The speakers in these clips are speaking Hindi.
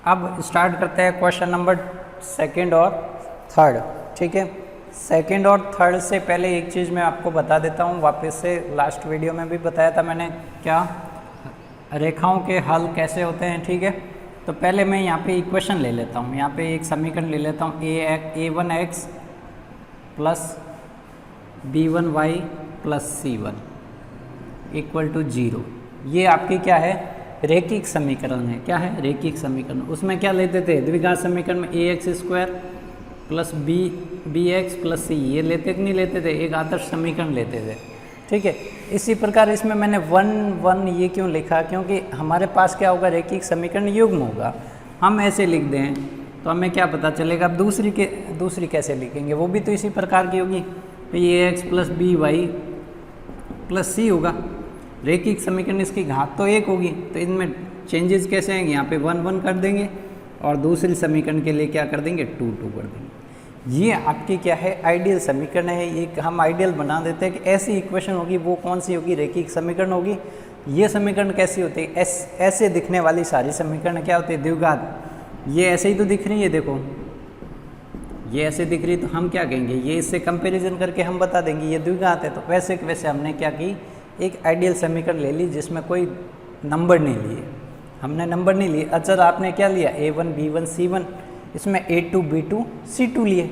अब स्टार्ट करते हैं क्वेश्चन नंबर सेकंड और थर्ड। ठीक है, सेकंड और थर्ड से पहले एक चीज़ मैं आपको बता देता हूँ वापस से। लास्ट वीडियो में भी बताया था मैंने क्या रेखाओं के हल कैसे होते हैं। ठीक है, तो पहले मैं यहाँ पे इक्वेशन ले लेता हूँ, यहाँ पे एक समीकरण ले लेता हूँ a1x plus b1y plus c1 equal to 0। ये आपकी क्या है, रैखिक समीकरण है। क्या है, रैखिक समीकरण। उसमें क्या लेते थे, द्विघात समीकरण में ax square plus bx plus c, ये लेते कि नहीं लेते थे, एक आदर्श समीकरण लेते थे। ठीक है, इसी प्रकार इसमें मैंने 1 1 ये क्यों लिखा, क्योंकि हमारे पास क्या होगा, रैखिक समीकरण युग्म होगा। हम ऐसे लिख दें तो हमें क्या पता चलेगा। अब दूसरी कैसे लिखेंगे, वो भी तो इसी प्रकार की होगी। तो ये ax plus by plus c होगा। रैखिक समीकरण इसकी घात तो 1 होगी, तो इनमें चेंजेस कैसे आएंगे, यहाँ पे 1 1 कर देंगे और दूसरी समीकरण के लिए क्या कर देंगे, 2 2 कर देंगे। ये आपकी क्या है, आइडियल समीकरण है। ये हम आइडियल बना देते हैं कि ऐसी इक्वेशन होगी, वो कौन सी होगी, रैखिक समीकरण होगी। ये समीकरण कैसी होती है, ऐसे दिखने वाली सारी समीकरण क्या होती है, द्विघात। ये ऐसे ही तो दिख रही है, देखो ये ऐसे दिख रही है, तो हम क्या कहेंगे, ये इससे कंपैरिजन करके हम बता देंगे ये द्विघात है। तो वैसे कि वैसे हमने क्या की, एक आइडियल समीकरण ले ली जिसमें कोई नंबर नहीं लिए, हमने नंबर नहीं लिए। अचर आपने क्या लिया, a1 b1 c1, इसमें a2 b2 c2 लिए।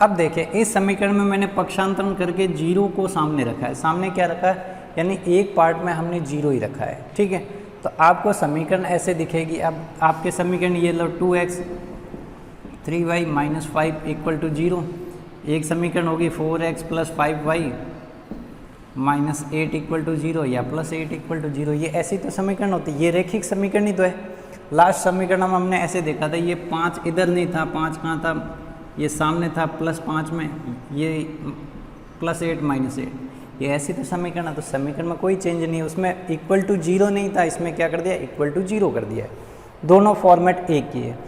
अब देखें इस समीकरण में मैंने पक्षांतरण करके 0 को सामने रखा है। सामने क्या रखा है, यानी एक पार्ट में हमने 0 ही रखा है। ठीक है, तो आपको समीकरण ऐसे दिखेगी। अब आपके समीकरण ये लो, 2x 3y minus 5 equal to 0। एक समीकरण होगी 4x plus 5y minus 8 equal to 0 या प्लस 8 इक्वल टू 0। ये ऐसी तो समीकरण होती है, ये रैखिक समीकरण ही तो है। लास्ट समीकरण में हमने ऐसे देखा था, ये 5 इधर नहीं था, 5 कहाँ था, ये सामने था प्लस 5 में, ये प्लस 8 माइनस 8, ये ऐसी तो समीकरण है। तो समीकरण में कोई चेंज नहीं है, उसमें इक्वल टू 0 नहीं था, इसमें क्या कर दिया, इक्वल टू 0 कर दिया है। दोनों फॉर्मेट एक ही है।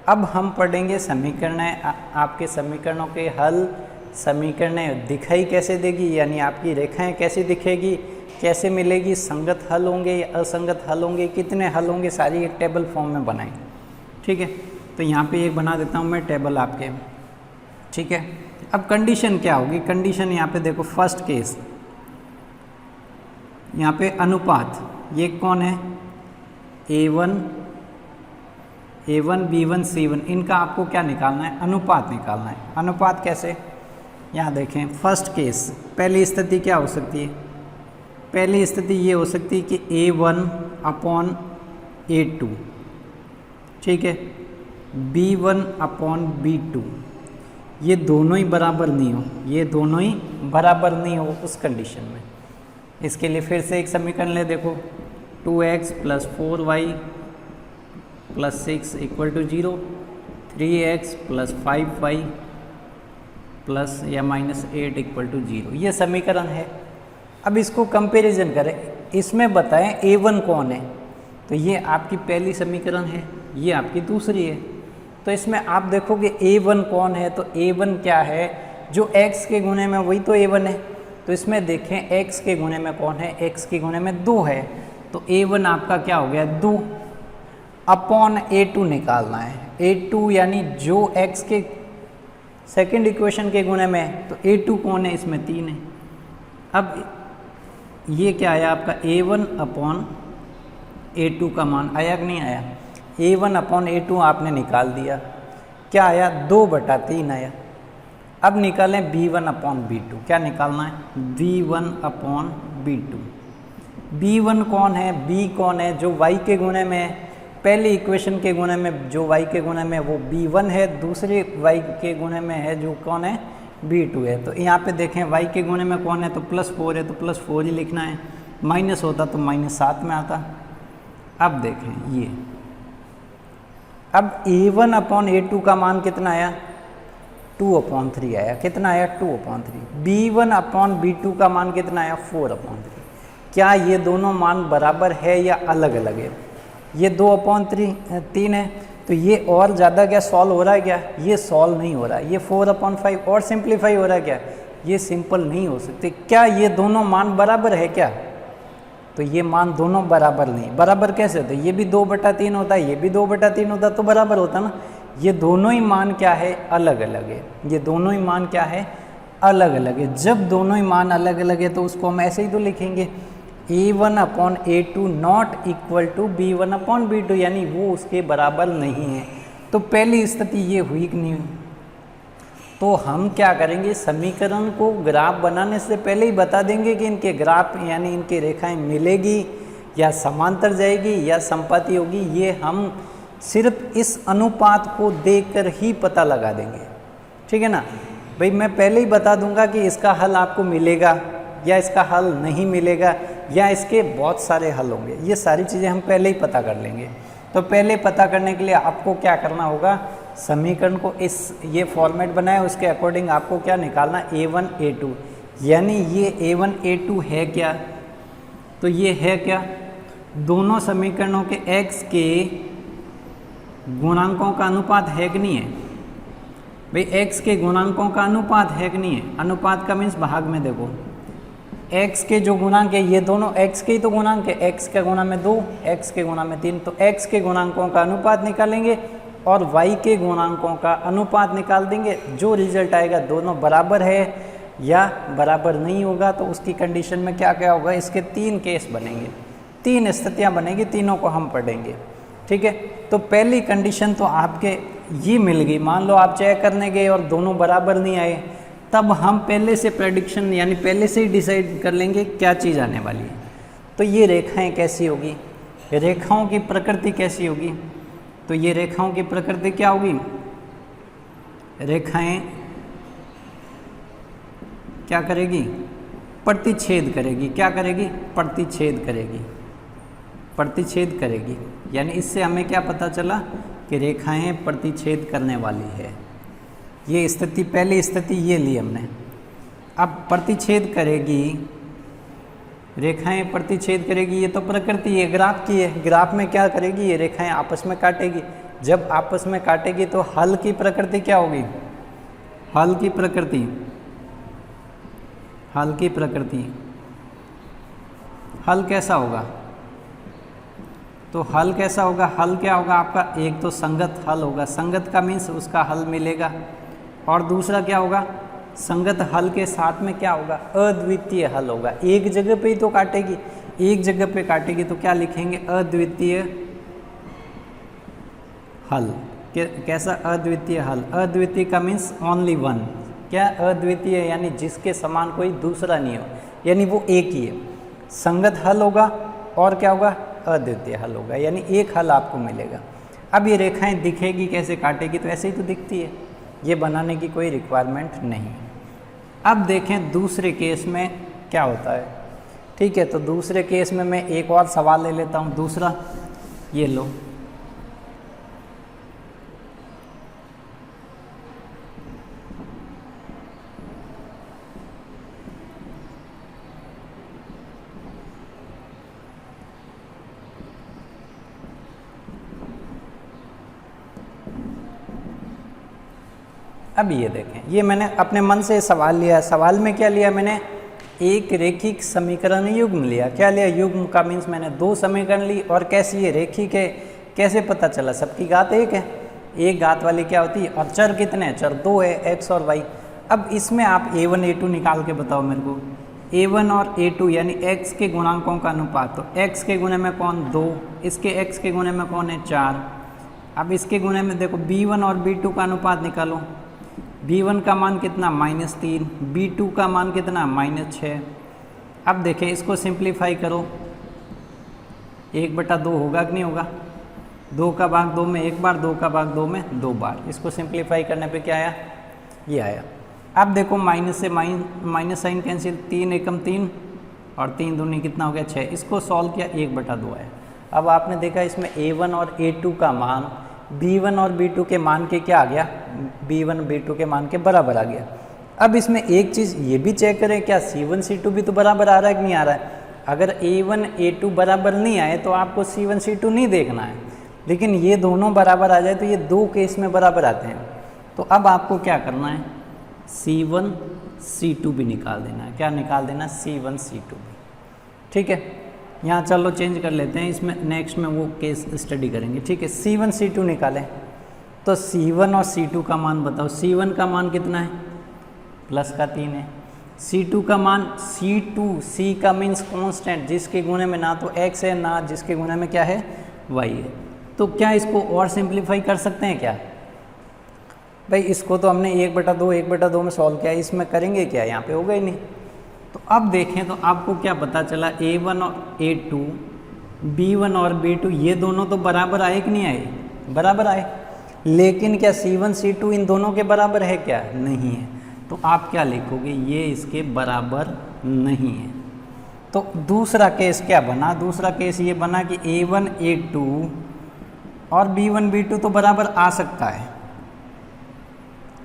अब हम पढ़ेंगे समीकरण, आपके समीकरणों के हल। समीकरण दिखाई कैसे देगी, यानी आपकी रेखाएं कैसे दिखेगी, कैसे मिलेगी, संगत हल होंगे या असंगत हल होंगे, कितने हल होंगे, सारी एक टेबल फॉर्म में बनाएं। ठीक है, तो यहाँ पे एक बना देता हूँ मैं टेबल आपके। ठीक है, अब कंडीशन क्या होगी, कंडीशन यहाँ पे देखो, फर्स्ट केस यहाँ पे अनुपात, ये कौन है, a1 b1 c1, इनका आपको क्या निकालना है, अनुपात निकालना है। अनुपात कैसे, यहाँ देखें फर्स्ट केस, पहली स्थिति क्या हो सकती है, पहली स्थिति ये हो सकती है कि a1 अपॉन a2, ठीक है, b1 अपॉन b2, ये दोनों ही बराबर नहीं हो, ये दोनों ही बराबर नहीं हो उस कंडीशन में। इसके लिए फिर से एक समीकरण ले, देखो 2x plus 4y plus 6 equal to 0, 3x plus 5y plus या माइनस 8 इक्वल टू 0, ये समीकरण है। अब इसको कंपैरिजन करें, इसमें बताएं a1 कौन है, तो ये आपकी पहली समीकरण है, ये आपकी दूसरी है। तो इसमें आप देखोगे a1 कौन है, तो a1 क्या है, जो x के गुणे में वही तो a1 है। तो इसमें देखें x के गुणे में कौन है, x के गुणे में 2 है, तो a1 आपका क्या हो गया, 2 अपॉन a2 निकालना है। a2 यानी जो x के सेकंड इक्वेशन के गुणे में है, तो a2 कौन है, इसमें 3 है। अब ये क्या आया आपका, a1 अपॉन a2 का मान आया कि नहीं आया, a1 अपॉन a2 आपने निकाल दिया, क्या आया, 2/3 आया। अब निकालें b1 अपॉन b2, क्या निकालना है, b1 अपॉन b2। b1 कौन है, b कौन है, जो y के गुणे में है, पहली इक्वेशन के गुणे में जो y के गुणे में वो b1 है, दूसरे y के गुणे में है जो कौन है, b2 है। तो यहाँ पे देखें y के गुणे में कौन है, तो प्लस 4 है, तो प्लस 4 ही लिखना है, माइनस होता तो माइनस 7 में आता। अब देखें ये, अब a1 अपॉन a2 का मान कितना आया, 2/3 आया, कितना आया, 2/3। b1 अपॉन b2 का मान कितना आया, 4/3। क्या ये दोनों मान बराबर है या अलग अलग है, ये 2/3 है, तो ये और ज़्यादा क्या सॉल्व हो रहा है, क्या ये सॉल्व नहीं हो रहा है, ये 4/5 और सिंप्लीफाई हो रहा है, क्या ये सिंपल नहीं हो सकते। क्या ये दोनों मान बराबर है क्या, तो ये मान दोनों बराबर नहीं। बराबर कैसे होते? ये भी 2/3 होता है, ये भी 2/3 होता, तो बराबर होता ना। ये दोनों ही मान क्या है? अलग अलग है। ये दोनों ही मान क्या है? अलग अलग है। जब दोनों ही मान अलग अलग है तो उसको हम ऐसे ही तो लिखेंगे, A1/A2 not equal to B1/B2, यानी वो उसके बराबर नहीं है। तो पहली स्थिति ये हुई कि नहीं हुई? तो हम क्या करेंगे, समीकरण को ग्राफ बनाने से पहले ही बता देंगे कि इनके ग्राफ यानी इनकी रेखाएं मिलेगी या समांतर जाएगी या संपाती होगी। ये हम सिर्फ इस अनुपात को देखकर ही पता लगा देंगे, ठीक है ना भाई। मैं पहले ही बता दूंगा कि इसका हल आपको मिलेगा या इसका हल नहीं मिलेगा या इसके बहुत सारे हल होंगे। ये सारी चीज़ें हम पहले ही पता कर लेंगे। तो पहले पता करने के लिए आपको क्या करना होगा, समीकरण को ये फॉर्मेट बनाए, उसके अकॉर्डिंग आपको क्या निकालना, A1A2, यानी ये A1A2 है क्या? तो ये है क्या? दोनों समीकरणों के x के गुणांकों का अनुपात है कि नहीं है भाई? x के गुणांकों का अनुपात है कि नहीं है? अनुपात का मीन्स भाग में देखो, x के जो गुणांक है ये दोनों x के ही तो गुणांक है। x का गुणा में 2, x के गुणा में 3, तो x के गुणांकों का अनुपात निकालेंगे और y के गुणांकों का अनुपात निकाल देंगे। जो रिजल्ट आएगा दोनों बराबर है या बराबर नहीं होगा, तो उसकी कंडीशन में क्या क्या होगा, इसके 3 केस बनेंगे, 3 स्थितियाँ बनेंगी, तीनों को हम पढ़ेंगे, ठीक है। तो पहली कंडीशन तो आपके ये मिल गई। मान लो आप चेक करने गए और दोनों बराबर नहीं आए, तब हम पहले से प्रेडिक्शन यानी पहले से ही डिसाइड कर लेंगे क्या चीज़ आने वाली है। तो ये रेखाएं कैसी होगी, रेखाओं की प्रकृति कैसी होगी? तो ये रेखाओं की प्रकृति क्या होगी, रेखाएं क्या करेगी, प्रतिच्छेद करेगी। क्या करेगी? प्रतिच्छेद करेगी, प्रतिच्छेद करेगी। यानी इससे हमें क्या पता चला कि रेखाएं प्रतिच्छेद करने वाली है। ये स्थिति, पहली स्थिति ये ली हमने। अब प्रतिच्छेद करेगी, रेखाएं प्रतिच्छेद करेगी, ये तो प्रकृति है, ग्राफ की है। ग्राफ में क्या करेगी, ये रेखाएं आपस में काटेगी। जब आपस में काटेगी तो हल की प्रकृति क्या होगी, हल की प्रकृति, हल की प्रकृति, हल कैसा होगा? तो हल कैसा होगा, हल क्या होगा आपका, एक तो संगत हल होगा। संगत का मीन्स उसका हल मिलेगा, और दूसरा क्या होगा, संगत हल के साथ में क्या होगा, अद्वितीय हल होगा। एक जगह पे ही तो काटेगी, एक जगह पे काटेगी तो क्या लिखेंगे, अद्वितीय हल। कैसा अद्वितीय हल? अद्वितीय का मीन्स ओनली वन। क्या अद्वितीय, यानी जिसके समान कोई दूसरा नहीं हो, यानी वो एक ही है। संगत हल होगा और क्या होगा, अद्वितीय हल होगा, यानी एक हल आपको मिलेगा। अब ये रेखाएं दिखेगी कैसे, काटेगी तो ऐसे ही तो दिखती है, ये बनाने की कोई रिक्वायरमेंट नहीं। अब देखें दूसरे केस में क्या होता है, ठीक है। तो दूसरे केस में मैं एक और सवाल ले लेता हूँ, दूसरा ये लो। अब ये देखें, ये मैंने अपने मन से सवाल लिया। सवाल में क्या लिया मैंने, एक रेखिक समीकरण युग्म लिया। क्या लिया, युग्म का मीन्स मैंने 2 समीकरण ली। और कैसी ये रेखिक है, कैसे पता चला, सबकी घात 1 है, एक घात वाली क्या होती है, और चर कितने हैं, चर 2 है, x और y। अब इसमें आप A1 A2 निकाल के बताओ मेरे को। A1 और A2 यानी x के गुणांकों का अनुपात, तो x के गुणे में कौन, 2, इसके x के गुणे में कौन है, 4। अब इसके गुणे में देखो B1 और B2 का अनुपात निकालो। B1 का मान कितना, -3, B2 का मान कितना, -6। अब देखें इसको सिंप्लीफाई करो, 1/2 होगा कि नहीं होगा, 2 का भाग 2 में 1 बार, 2 का भाग 2 में 2 बार। इसको सिंप्लीफाई करने पे क्या आया, ये आया। अब देखो माइनस से माइनस साइन कैंसिल, 3 एकम 3 और 3 दूनी कितना हो गया, 6। इसको सॉल्व किया, 1/2 आया। अब आपने देखा इसमें A1 और A2 का मान B1 और B2 के मान के क्या आ गया, B1 B2 के मान के बराबर आ गया। अब इसमें एक चीज़ ये भी चेक करें, क्या C1 C2 भी तो बराबर आ रहा है कि नहीं आ रहा है। अगर A1 A2 बराबर नहीं आए तो आपको C1 C2 नहीं देखना है, लेकिन ये दोनों बराबर आ जाए तो ये 2 केस में बराबर आते हैं। तो अब आपको क्या करना है, C1 C2 भी निकाल देना है। क्या निकाल देना, C1 C2 भी, ठीक है। यहाँ चलो चेंज कर लेते हैं, इसमें नेक्स्ट में वो केस स्टडी करेंगे, ठीक है। C1 C2 निकालें तो C1 और C2 का मान बताओ। C1 का मान कितना है, प्लस का 3 है। C2 का मान, C2 C का मीन्स कांस्टेंट, जिसके गुणे में ना तो x है ना जिसके गुणे में क्या है y है। तो क्या इसको और सिंप्लीफाई कर सकते हैं क्या भाई? इसको तो हमने 1/2 में सॉल्व किया, इसमें करेंगे क्या, यहाँ पे होगा ही नहीं। तो अब देखें तो आपको क्या पता चला, A1 और A2, B1 और B2 ये दोनों तो बराबर आए कि नहीं आए, बराबर आए। लेकिन क्या C1 C2 इन दोनों के बराबर है क्या, नहीं है। तो आप क्या लिखोगे, ये इसके बराबर नहीं है। तो दूसरा केस क्या बना, दूसरा केस ये बना कि A1 A2 और B1 B2 तो बराबर आ सकता है,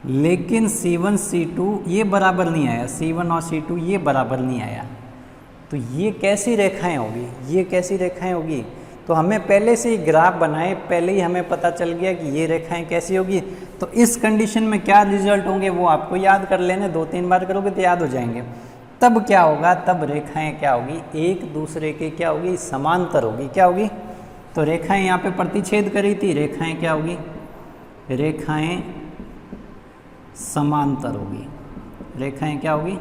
लेकिन C1 C2 ये बराबर नहीं आया, C1 और C2 ये बराबर नहीं आया। तो ये कैसी रेखाएं होगी, ये कैसी रेखाएं होगी? तो हमें पहले से ही ग्राफ बनाए, पहले ही हमें पता चल गया कि ये रेखाएं कैसी होगी। तो इस कंडीशन में क्या रिजल्ट होंगे वो आपको याद कर लेने, 2-3 बार करोगे तो याद हो जाएंगे। तब क्या होगा, तब रेखाएं क्या होगी, एक दूसरे के क्या होगी, समांतर होगी। क्या होगी? तो रेखाएं यहाँ पे प्रतिच्छेद करी थी, रेखाएं क्या होगी, रेखाएं समांतर होगी। रेखाएं क्या होगी,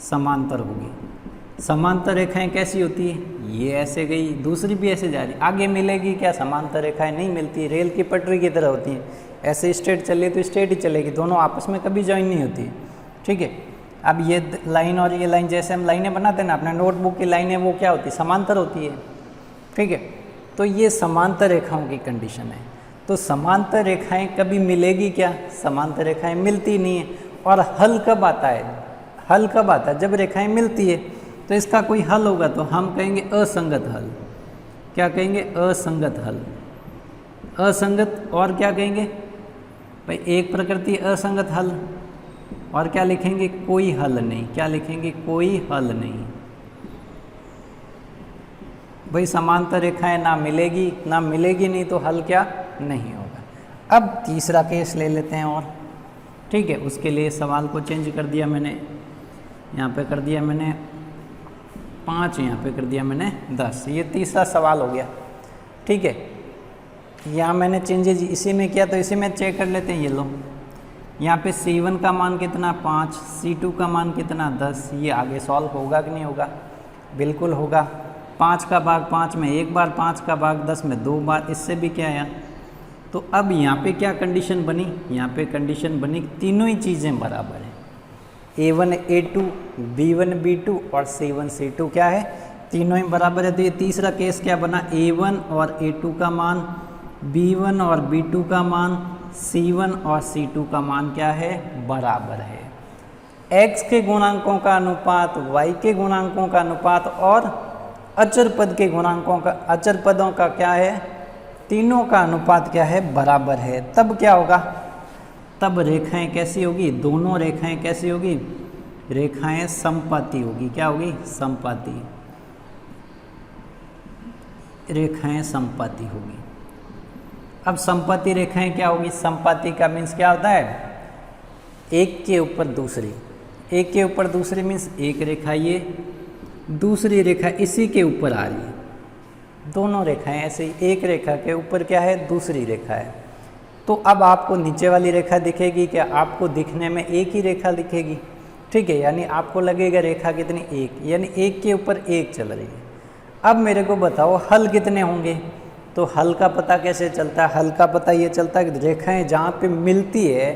समांतर होगी। समांतर रेखाएं कैसी होती है, ये ऐसे गई, दूसरी भी ऐसे जा रही, आगे मिलेगी क्या, समांतर रेखाएं नहीं मिलती, रेल की पटरी की तरह होती हैं, ऐसे स्ट्रेट चले तो स्ट्रेट ही चलेगी, दोनों आपस में कभी ज्वाइन नहीं होती, ठीक है। अब ये लाइन और ये लाइन, जैसे हम लाइनें बनाते हैं ना अपने नोटबुक की लाइनें, वो क्या होती है, समांतर होती है, ठीक है। तो ये समांतर रेखाओं की कंडीशन है। तो समांतर रेखाएं कभी मिलेगी क्या, समांतर रेखाएं मिलती नहीं है। और हल कब आता है, हल कब आता है, जब रेखाएं मिलती है। तो इसका कोई हल होगा तो हम कहेंगे असंगत हल। क्या कहेंगे, असंगत हल। असंगत और क्या कहेंगे भाई, एक प्रकृति असंगत हल। और क्या लिखेंगे, कोई हल नहीं। क्या लिखेंगे, कोई हल नहीं। भाई समांतर रेखाएं ना मिलेगी नहीं तो हल क्या नहीं होगा। अब तीसरा केस ले लेते हैं और, ठीक है। उसके लिए सवाल को चेंज कर दिया मैंने, यहाँ पे कर दिया मैंने 5, यहाँ पे कर दिया मैंने 10। ये तीसरा सवाल हो गया, ठीक है। यहाँ मैंने चेंजेज इसी में किया तो इसी में चेक कर लेते हैं। ये लो, यहाँ पे C1 का मान कितना 5, C2 का मान कितना 10। ये आगे सॉल्व होगा कि नहीं होगा, बिल्कुल होगा। 5 का भाग 5 में एक बार, 5 का भाग 10 में 2 बार, इससे भी क्या आया। तो अब यहाँ पे क्या कंडीशन बनी, यहाँ पे कंडीशन बनी तीनों ही चीज़ें बराबर हैं। A1 A2, B1 B2 और C1 C2 क्या है, तीनों ही बराबर है। तो ये तीसरा केस क्या बना, A1 और A2 का मान, B1 और B2 का मान, C1 और C2 का मान क्या है, बराबर है। x के गुणांकों का अनुपात, y के गुणांकों का अनुपात और अचर पद के गुणांकों का, अचर पदों का क्या है, तीनों का अनुपात क्या है, बराबर है। तब क्या होगा, तब रेखाएं कैसी होगी, दोनों रेखाएं कैसी होगी, रेखाएं समपाती होगी। क्या होगी, समपाती, रेखाएं समपाती होगी। अब समपाती रेखाएं क्या होगी, समपाती का मीन्स क्या होता है, एक के ऊपर दूसरी, एक के ऊपर दूसरी मीन्स एक रेखा ये, दूसरी रेखा इसी के ऊपर आ रही है, दोनों रेखाएं ऐसे ही, एक रेखा के ऊपर क्या है, दूसरी रेखा है। तो अब आपको नीचे वाली रेखा दिखेगी क्या, आपको दिखने में एक ही रेखा दिखेगी, ठीक है। यानी आपको लगेगा रेखा कितनी, एक, यानी एक के ऊपर एक चल रही है। अब मेरे को बताओ हल कितने होंगे। तो हल का पता कैसे चलता है, हल का पता ये चलता है कि रेखाएं जहाँ पे मिलती है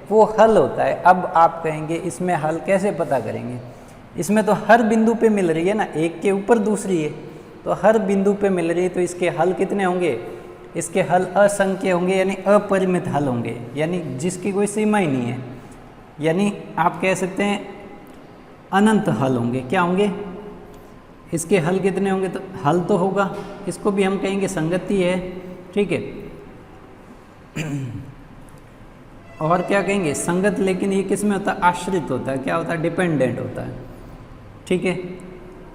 वो हल होता है। अब आप कहेंगे इसमें हल कैसे पता करेंगे, इसमें तो हर बिंदु पे मिल रही है ना, एक के ऊपर दूसरी है, तो हर बिंदु पे मिल रही है, तो इसके हल कितने होंगे, इसके हल असंख्य होंगे, यानी अपरिमित हल होंगे, यानी जिसकी कोई सीमा ही नहीं है। यानी आप कह सकते हैं अनंत हल होंगे। क्या होंगे, इसके हल कितने होंगे, तो हल तो होगा, इसको भी हम कहेंगे संगति है, ठीक है। और क्या कहेंगे, संगत, लेकिन ये किस में होता है, आश्रित होता है। क्या होता है, डिपेंडेंट होता है, ठीक है।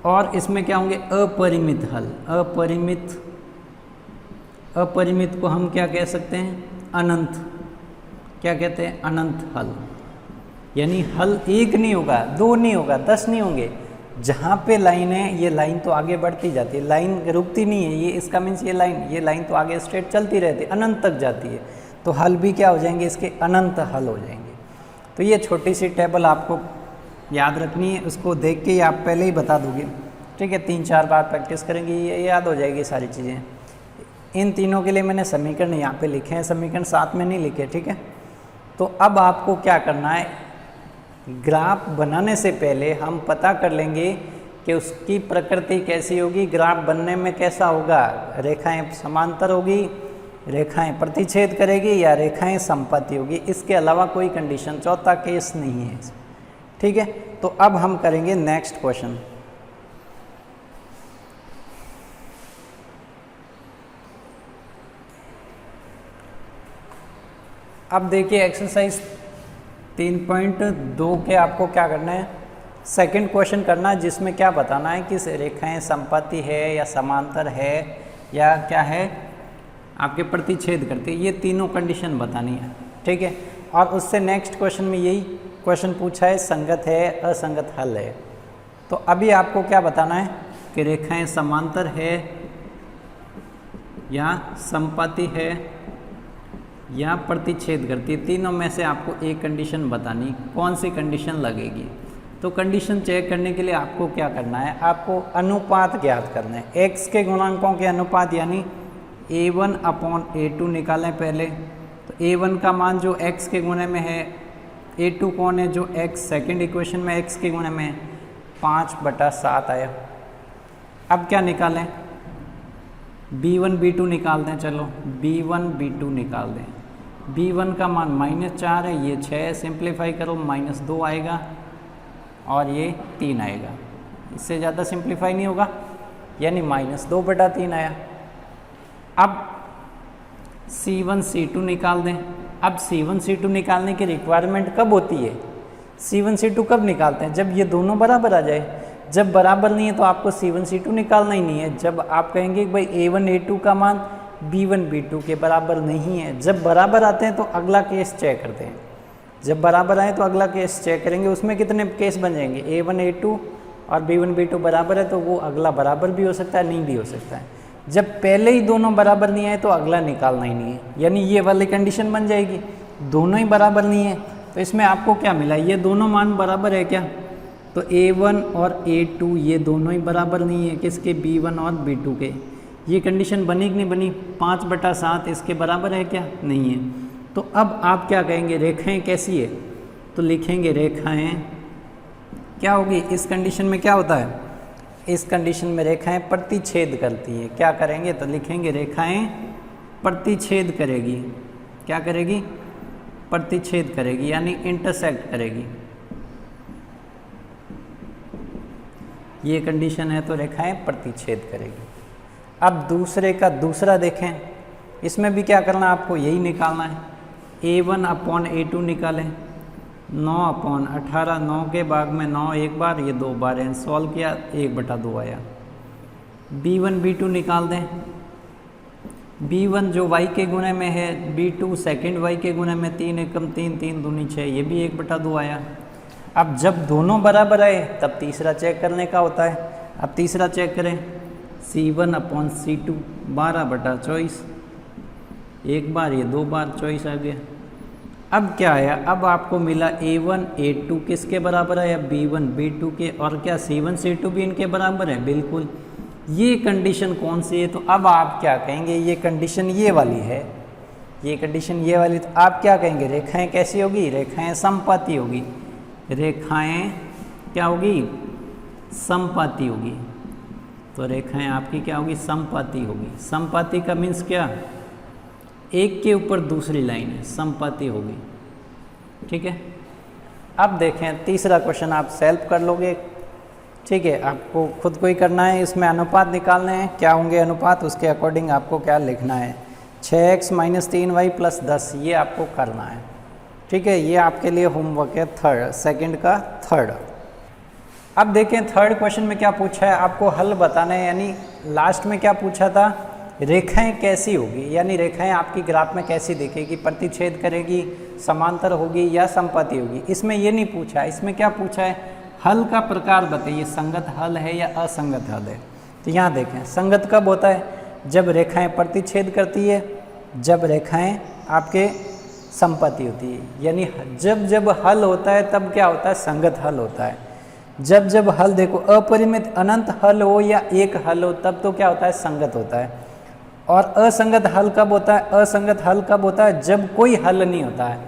और इसमें क्या होंगे, अपरिमित हल, अपरिमित, अपरिमित को हम क्या कह सकते हैं, अनंत। क्या कहते हैं, अनंत हल। यानी हल एक नहीं होगा, 2 नहीं होगा, 10 नहीं होंगे, जहाँ पे लाइन है ये लाइन तो आगे बढ़ती जाती है, लाइन रुकती नहीं है, ये इसका मीन्स ये लाइन तो आगे स्ट्रेट चलती रहती है, अनंत तक जाती है। तो हल भी क्या हो जाएंगे इसके, अनंत हल हो जाएंगे। तो ये छोटी सी टेबल आपको याद रखनी है, उसको देख के ही आप पहले ही बता दोगे, ठीक है। 3-4 बार प्रैक्टिस करेंगे ये याद हो जाएगी सारी चीज़ें। इन तीनों के लिए मैंने समीकरण यहाँ पे लिखे हैं, समीकरण साथ में नहीं लिखे, ठीक है। तो अब आपको क्या करना है, ग्राफ बनाने से पहले हम पता कर लेंगे कि उसकी प्रकृति कैसी होगी, ग्राफ बनने में कैसा होगा, रेखाएं समांतर होगी, रेखाएं प्रतिच्छेद करेगी या रेखाएं समपाती होगी। इसके अलावा कोई कंडीशन, चौथा केस नहीं है, ठीक है। तो अब हम करेंगे नेक्स्ट क्वेश्चन। अब देखिए एक्सरसाइज 3.2 के आपको क्या करना है, सेकंड क्वेश्चन करना है, जिसमें क्या बताना है कि रेखाएं समपाती है या समांतर है या क्या है, आपके प्रतिच्छेद करती है। ये तीनों कंडीशन बतानी है, ठीक है। और उससे नेक्स्ट क्वेश्चन में यही क्वेश्चन पूछा है, संगत है असंगत हल है। तो अभी आपको क्या बताना है कि रेखाएं समांतर है या समपाती है या प्रतिच्छेद करती है, तीनों में से आपको एक कंडीशन बतानी, कौन सी कंडीशन लगेगी। तो कंडीशन चेक करने के लिए आपको क्या करना है, आपको अनुपात ज्ञात करना है। x के गुणांकों के अनुपात यानी a1/a2 निकालें पहले। तो a1 का मान जो x के गुणे में है, a2 कौन है, जो x सेकेंड इक्वेशन में x के गुणे में है, 5/7 आया। अब क्या निकालें, b1 b2 निकाल दें, चलो b1 b2 निकाल दें। b1 का मान -4 है, ये 6, सिंप्लीफाई करो -2 आएगा और ये 3 आएगा, इससे ज़्यादा सिंप्लीफाई नहीं होगा, यानी -2/3 आया। अब c1 c2 निकाल दें। अब c1 c2 निकालने की रिक्वायरमेंट कब होती है, c1 c2 कब निकालते हैं, जब ये दोनों बराबर आ जाए। जब बराबर नहीं है तो आपको c1 c2 निकालना ही नहीं है। जब आप कहेंगे कि भाई a1 a2 का मान b1 b2 के बराबर नहीं है, जब बराबर आते हैं तो अगला केस चेक करते हैं। जब बराबर आए तो अगला केस चेक करेंगे, उसमें कितने केस बन जाएंगे, a1 a2 और b1 b2 बराबर है तो वो अगला बराबर भी हो सकता है, नहीं भी हो सकता है। जब पहले ही दोनों बराबर नहीं आए तो अगला निकालना ही नहीं है, यानी ये वाली कंडीशन बन जाएगी, दोनों ही बराबर नहीं है। तो इसमें आपको क्या मिला, ये दोनों मान बराबर है क्या, तो a1 और a2 ये दोनों ही बराबर नहीं है, किसके, b1 और b2 के। ये कंडीशन बनी कि नहीं बनी, 5/7 इसके बराबर है क्या, नहीं है। तो अब आप क्या कहेंगे, रेखाएं कैसी है, तो लिखेंगे रेखाएं क्या होगी, इस कंडीशन में क्या होता है, इस कंडीशन में रेखाएं प्रतिच्छेद करती है। क्या करेंगे, तो लिखेंगे रेखाएं प्रतिच्छेद करेगी। क्या करेगी, प्रतिच्छेद करेगी, यानी इंटरसेक्ट करेगी। ये कंडीशन है तो रेखाएं प्रतिच्छेद करेगी। अब दूसरे का दूसरा देखें, इसमें भी क्या करना है, आपको यही निकालना है। a1/a2 निकालें, 9/18, 9 के भाग में 9 एक बार, ये 2 बार है, सॉल्व किया 1/2 आया। b1 b2 निकाल दें, b1 जो y के गुणे में है, b2 सेकेंड y के गुणे में, 3 एकम 3, 3 दूनी 6, ये भी 1/2 आया। अब जब दोनों बराबर आए तब तीसरा चेक करने का होता है। अब तीसरा चेक करें, c1/c2 12/24, एक बार ये 2 बार 24 आ गया। अब क्या आया, अब आपको मिला a1 a2 किसके बराबर है, b1 b2 के, और क्या c1 c2 भी इनके बराबर है, बिल्कुल। ये कंडीशन कौन सी है, तो अब आप क्या कहेंगे, ये कंडीशन ये वाली है, ये कंडीशन ये वाली, तो आप क्या कहेंगे, रेखाएं कैसी होगी, रेखाएं समपाती होगी। रेखाएं क्या होगी, समपाती होगी। तो रेखाएं आपकी क्या होगी, समपाती होगी। समपाती का मीन्स क्या, एक के ऊपर दूसरी लाइन है, समपाती होगी, ठीक है। अब देखें तीसरा क्वेश्चन, आप सेल्फ कर लोगे, ठीक है, आपको खुद को ही करना है। इसमें अनुपात निकालने हैं, क्या होंगे अनुपात, उसके अकॉर्डिंग आपको क्या लिखना है, 6x - 3y + 10, ये आपको करना है, ठीक है। ये आपके लिए होमवर्क है, सेकंड का थर्ड। अब देखें थर्ड क्वेश्चन में क्या पूछा है, आपको हल बताना है, यानी लास्ट में क्या पूछा था, रेखाएं कैसी होगी, यानी रेखाएं आपकी ग्राफ में कैसी दिखेगी, प्रतिच्छेद करेगी, समांतर होगी या समपाती होगी। इसमें ये नहीं पूछा है, इसमें क्या पूछा है, हल का प्रकार बताइए, संगत हल है या असंगत हल है। तो यहाँ देखें संगत कब होता है, जब रेखाएं प्रतिच्छेद करती है, जब रेखाएं आपके संपत्ति होती है, यानी जब जब हल होता है तब क्या होता है, संगत हल होता है। जब जब हल देखो अपरिमित अनंत हल हो या एक हल हो तब तो क्या होता है, संगत होता है। और असंगत हल कब होता है, असंगत हल कब होता है, जब कोई हल नहीं होता है,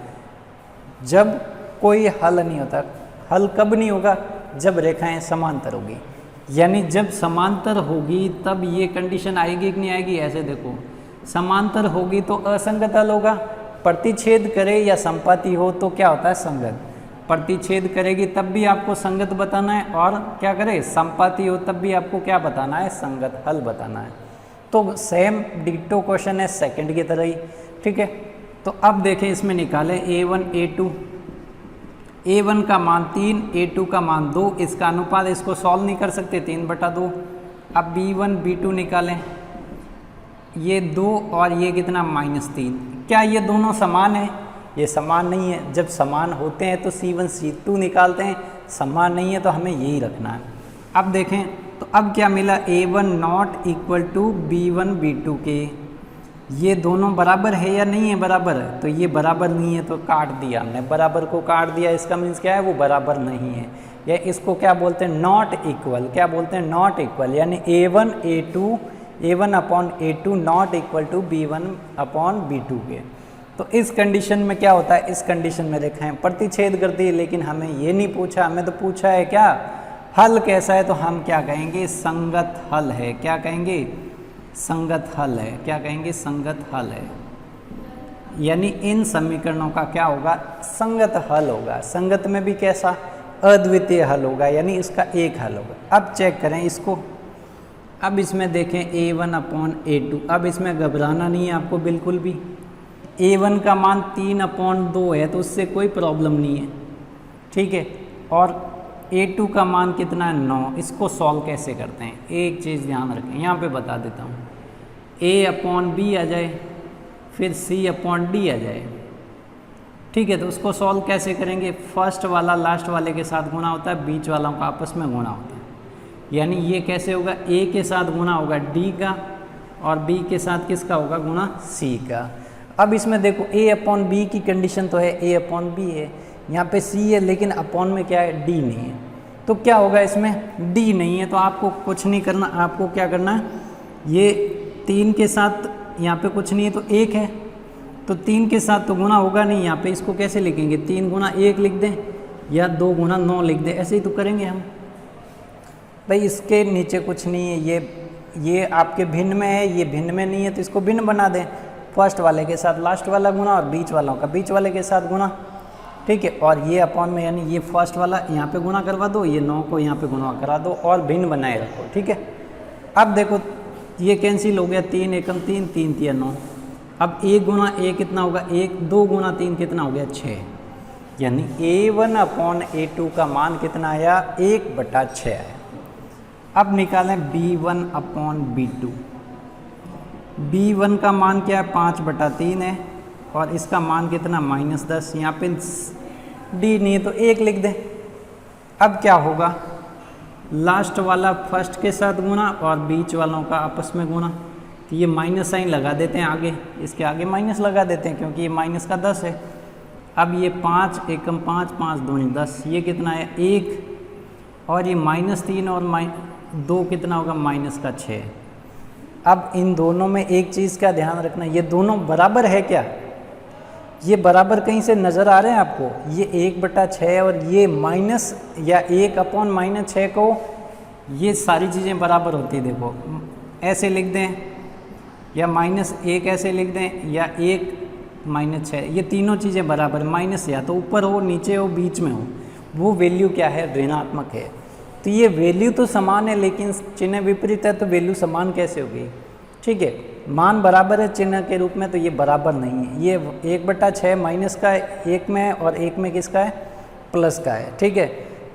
जब कोई हल नहीं होता। हल कब नहीं होगा, जब रेखाएं समांतर होगी, यानी जब समांतर होगी तब ये कंडीशन आएगी कि नहीं आएगी। ऐसे देखो समांतर होगी तो असंगत हल होगा, प्रतिच्छेद करे या संपाती हो तो क्या होता है, संगत। प्रतिच्छेद करेगी तब भी आपको संगत बताना है, और क्या करे संपाती हो तब भी आपको क्या बताना है, संगत हल बताना है। तो सेम डिक्टो क्वेश्चन है सेकंड की तरह ही, ठीक है। तो अब देखें इसमें निकालें A1 A2, A1 का मान 3, A2 का मान 2, इसका अनुपात इसको सॉल्व नहीं कर सकते 3/2। अब B1 B2 निकालें, ये 2 और ये कितना -3। क्या ये दोनों समान है, ये समान नहीं है। जब समान होते हैं तो C1 C2 निकालते हैं, समान नहीं है तो हमें यही रखना है। अब देखें तो अब क्या मिला, A1 not equal to B1 B2 के, ये दोनों बराबर है या नहीं है, बराबर है। तो ये बराबर नहीं है तो काट दिया हमने, बराबर को काट दिया, इसका मीन्स क्या है, वो बराबर नहीं है। या इसको क्या बोलते हैं, नॉट इक्वल। क्या बोलते हैं, नॉट इक्वल, यानी A1 upon A2 not equal to B1 upon B2 के। तो इस कंडीशन में क्या होता है, इस कंडीशन में रेखाएं प्रतिच्छेद करती है, लेकिन हमें ये नहीं पूछा, हमें तो पूछा है क्या, हल कैसा है। तो हम क्या कहेंगे, संगत हल है। क्या कहेंगे, संगत हल है। क्या कहेंगे, संगत हल है। यानी इन समीकरणों का क्या होगा, संगत हल होगा। संगत में भी कैसा, अद्वितीय हल होगा, यानी इसका एक हल होगा। अब चेक करें इसको, अब इसमें देखें A1 अपॉन A2। अब इसमें घबराना नहीं है आपको बिल्कुल भी। A1 का मान 3/2 है तो उससे कोई प्रॉब्लम नहीं है, ठीक है। और A2 का मान कितना है, 9। इसको सॉल्व कैसे करते हैं, एक चीज़ ध्यान रखें, यहाँ पे बता देता हूँ। A/B आ जाए, फिर C/D आ जाए, ठीक है। तो उसको सॉल्व कैसे करेंगे, फर्स्ट वाला लास्ट वाले के साथ गुणा होता है, बीच वालों का आपस में गुणा होता है। यानी ये कैसे होगा, A के साथ गुणा होगा D का, और B के साथ किसका होगा, गुणा C का। अब इसमें देखो A/B की कंडीशन तो है, A/B है, यहाँ पे C है, लेकिन अपॉन में क्या है, D नहीं है। तो क्या होगा, इसमें D नहीं है तो आपको कुछ नहीं करना, आपको क्या करना है, ये 3 के साथ यहाँ पे कुछ नहीं है तो 1 है, तो 3 के साथ तो गुणा होगा नहीं यहाँ पे। इसको कैसे लिखेंगे, 3 गुणा 1 लिख दें या 2 गुणा 9 लिख दें, ऐसे ही तो करेंगे हम। भाई इसके नीचे कुछ नहीं है, ये आपके भिन्न में है, ये भिन्न में नहीं है, तो इसको भिन्न बना दें। फर्स्ट वाले के साथ लास्ट वाला गुणा, और बीच वालों का बीच वाले के साथ गुणा, ठीक है। और ये अपॉन में, यानी ये फर्स्ट वाला यहाँ पे गुणा करवा दो, ये 9 को यहाँ पे गुणा करा दो, और भिन्न बनाए रखो, ठीक है। अब देखो ये कैंसिल हो गया, 3 एकम 3, 3 तिया 9। अब 1 गुणा 1 कितना होगा, 1, 2 गुणा 3 कितना हो गया, 6। यानी A1 अपॉन A2 का मान कितना आया, 1/6 आया। अब निकालें B1 अपॉन B2। B1 का मान क्या है, 5/3 है, और इसका मान कितना, -10। यहाँ पे D नहीं है तो 1 लिख दें। अब क्या होगा, लास्ट वाला फर्स्ट के साथ गुणा और बीच वालों का आपस में गुणा। तो ये माइनस साइन लगा देते हैं आगे, इसके आगे माइनस लगा देते हैं क्योंकि ये माइनस का 10 है। अब ये 5 एकम 5, 5 दूनी 10, ये कितना है, 1, और ये -3 और -2 कितना होगा, -6। अब इन दोनों में एक चीज़ का ध्यान रखना, ये दोनों बराबर है क्या, ये बराबर कहीं से नज़र आ रहे हैं आपको, ये 1/6 और ये माइनस या 1/-6 को, ये सारी चीज़ें बराबर होती है। देखो ऐसे लिख दें, या -1 ऐसे लिख दें, या 1 -6, ये तीनों चीज़ें बराबर। माइनस या तो ऊपर हो, नीचे हो, बीच में हो, वो वैल्यू क्या है, ऋणात्मक है। तो ये वैल्यू तो समान है लेकिन चिन्ह विपरीत है, तो वैल्यू समान कैसे होगी, ठीक है। मान बराबर है चिन्ह के रूप में, तो ये बराबर नहीं है। ये 1/6 माइनस का है 1 में, और 1 में किसका है, प्लस का है, ठीक है।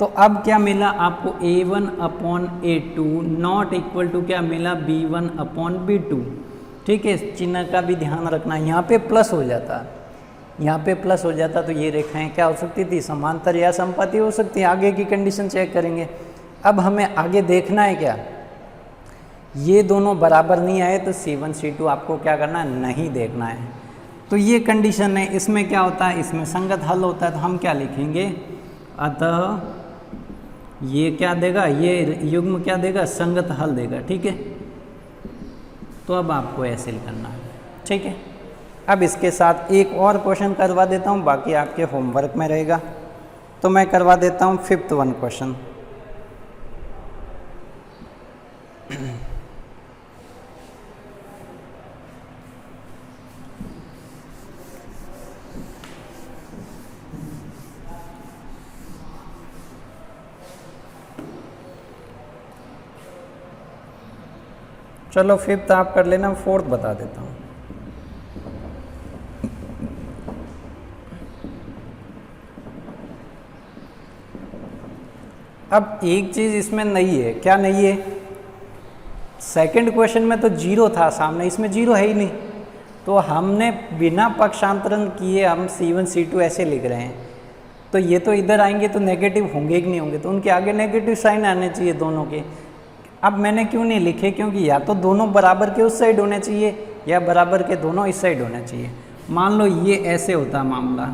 तो अब क्या मिला आपको, A1 upon A2 not equal to क्या मिला, B1 अपॉन B2, ठीक है। चिन्ह का भी ध्यान रखना, यहाँ पे प्लस हो जाता, यहाँ पे प्लस हो जाता तो ये रेखाएं क्या हो सकती थी, समांतर या समपाती हो सकती है। आगे की कंडीशन चेक करेंगे। अब हमें आगे देखना है क्या, ये दोनों बराबर नहीं आए तो C1 C2 आपको क्या करना है, नहीं देखना है। तो ये कंडीशन है, इसमें क्या होता है, इसमें संगत हल होता है। तो हम क्या लिखेंगे, अतः ये क्या देगा, ये युग्म क्या देगा, संगत हल देगा। ठीक है, तो अब आपको ऐसे करना है। ठीक है, अब इसके साथ एक और क्वेश्चन करवा देता हूँ, बाकी आपके होमवर्क में रहेगा। तो मैं करवा देता हूँ 5th वन क्वेश्चन। चलो 5th आप कर लेना, 4th बता देता हूँ। अब एक चीज़ इसमें नहीं है, क्या नहीं है, सेकंड क्वेश्चन में तो 0 था सामने, इसमें 0 है ही नहीं। तो हमने बिना पक्षांतरण किए हम C1 C2 ऐसे लिख रहे हैं। तो ये तो इधर आएंगे तो नेगेटिव होंगे कि नहीं होंगे, तो उनके आगे नेगेटिव साइन आने चाहिए दोनों के। अब मैंने क्यों नहीं लिखे, क्योंकि या तो दोनों बराबर के उस साइड होने चाहिए या बराबर के दोनों इस साइड होने चाहिए। मान लो ये ऐसे होता मामला,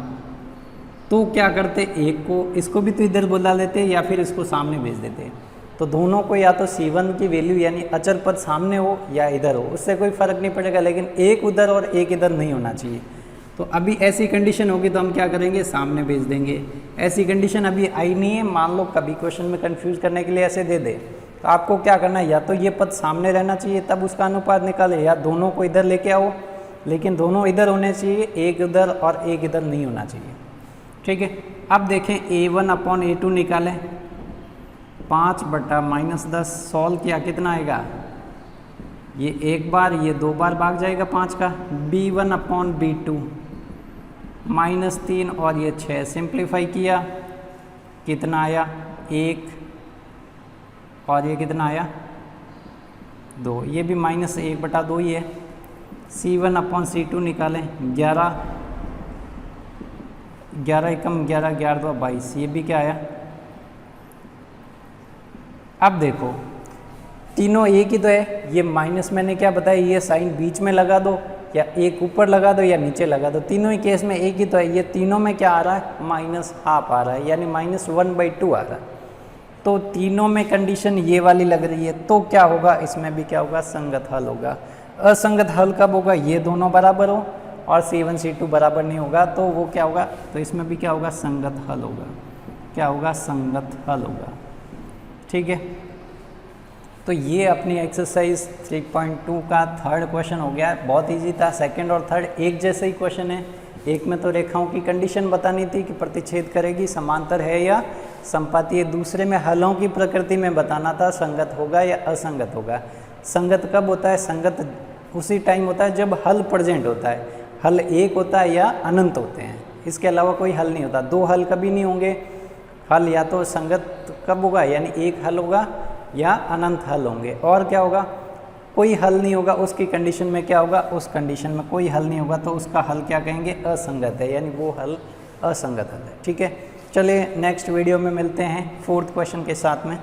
तो क्या करते, एक को, इसको भी तो इधर बुला लेते या फिर इसको सामने भेज देते। तो दोनों को या तो C1 की वैल्यू यानी अचर पद सामने हो या इधर हो, उससे कोई फ़र्क नहीं पड़ेगा, लेकिन एक उधर और एक इधर नहीं होना चाहिए। तो अभी ऐसी कंडीशन होगी तो हम क्या करेंगे, सामने भेज देंगे। ऐसी कंडीशन अभी आई नहीं है, मान लो कभी क्वेश्चन में कंफ्यूज करने के लिए ऐसे दे दे, तो आपको क्या करना है, या तो ये पद सामने रहना चाहिए तब उसका अनुपात निकाले, या दोनों को इधर लेके आओ, लेकिन दोनों इधर होने चाहिए, एक उधर और एक इधर नहीं होना चाहिए। ठीक है, अब देखें A1/A2 निकालें, 5/-10 सॉल्व किया, कितना आएगा, ये एक बार ये 2 बार भाग जाएगा 5 का। B1/B2 -3 और ये 6 सिंप्लीफाई किया, कितना आया 1 और ये कितना आया 2, ये भी -1/2 ही है। C1/C2 निकालें, 11 एकम 11, 11 2 22, ये भी क्या आया। अब देखो तीनों एक ही तो है, ये माइनस मैंने क्या बताया, ये साइन बीच में लगा दो या एक ऊपर लगा दो या नीचे लगा दो, तीनों ही केस में एक ही तो है। ये तीनों में क्या आ रहा है, -½ आ रहा है, यानी -1/2 आ रहा है। तो तीनों में कंडीशन ये वाली लग रही है, तो क्या होगा, इसमें भी क्या होगा, संगत हल होगा। असंगत हल कब होगा, ये दोनों बराबर हो और C1 C2 बराबर नहीं होगा, तो वो क्या होगा, तो इसमें भी क्या होगा, संगत हल होगा। क्या होगा, संगत हल होगा। ठीक है, तो ये अपनी एक्सरसाइज 3.2 का थर्ड क्वेश्चन हो गया। बहुत इजी था, सेकंड और थर्ड एक जैसे ही क्वेश्चन है। एक में तो रेखाओं की कंडीशन बतानी थी कि प्रतिच्छेद करेगी, समांतर है या संपाती है। दूसरे में हलों की प्रकृति में बताना था, संगत होगा या असंगत होगा। संगत कब होता है, संगत उसी टाइम होता है जब हल प्रेजेंट होता है, हल एक होता है या अनंत होते हैं, इसके अलावा कोई हल नहीं होता। दो हल कभी नहीं होंगे, हल या तो संगत कब होगा, यानी एक हल होगा या अनंत हल होंगे। और क्या होगा, कोई हल नहीं होगा, उसकी कंडीशन में क्या होगा, उस कंडीशन में कोई हल नहीं होगा तो उसका हल क्या कहेंगे, असंगत है, यानी वो हल असंगत हल है। ठीक है, चलिए नेक्स्ट वीडियो में मिलते हैं 4th क्वेश्चन के साथ में।